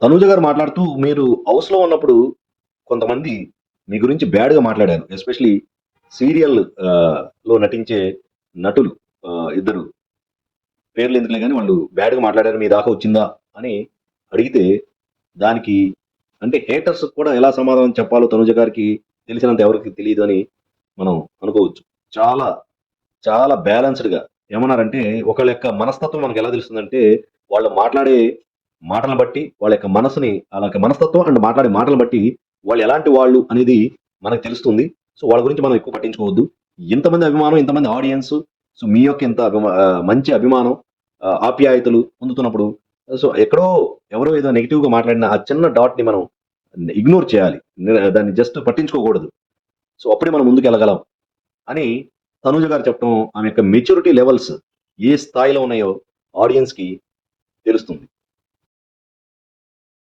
తనూజ గారు మాట్లాడుతూ మీరు హౌస్‌లో ఉన్నప్పుడు కొంతమంది మీ గురించి బ్యాడ్‌గా మాట్లాడారు. ఎస్పెషల్లీ సీరియల్ లో నటించే నటులు ఇద్దరు పేర్లెందుకులే గాని వాళ్ళు బ్యాడ్‌గా మాట్లాడారు. మీ దాకా వచ్చిందా అని అడిగితే దానికి అంటే హేటర్స్‌కి కూడా ఎలా సమాధానం చెప్పాలో తనూజ గారికి తెలిసినంత ఎవరికీ తెలీదు అని మనం అనుకోవచ్చు. చాలా, చాలా బ్యాలెన్స్‌డ్‌గా ఏమన్నారంటే ఒకళ్ళ యొక్క మనస్తత్వం మనకెలా తెలుస్తుందంటే వాళ్ళు మాట్లాడే మాటలను బట్టి వాళ్ళ యొక్క మనసుని ఆళ్ళ యొక్క మనస్తత్వం అండ్ మాట్లాడే మాటలను బట్టి వాళ్ళు ఎలాంటి వాళ్ళు అనేది మనకు తెలుస్తుంది. సో, వాళ్ళ గురించి మనం ఎక్కువ పట్టించుకోవద్దు. ఇంతమంది అభిమానం, ఇంతమంది ఆడియన్స్ సో, మీ యొక్క ఇంత మంచి అభిమానం ఆప్యాయతలు పొందుతున్నప్పుడు సో, ఎక్కడో ఎవరో ఏదో నెగెటివ్‌గా మాట్లాడిన ఆ చిన్న డాట్‌ని మనం ఇగ్నోర్ చేయాలి. దాన్ని జస్ట్ పట్టించుకోకూడదు. సో, అప్పుడే మనం ముందుకెళ్ళగలం అని తనూజ గారు చెప్పడం ఆమె యొక్క మెచ్యూరిటీ లెవెల్స్ ఏ స్థాయిలో ఉన్నాయో ఆడియన్స్‌కి తెలుస్తుంది.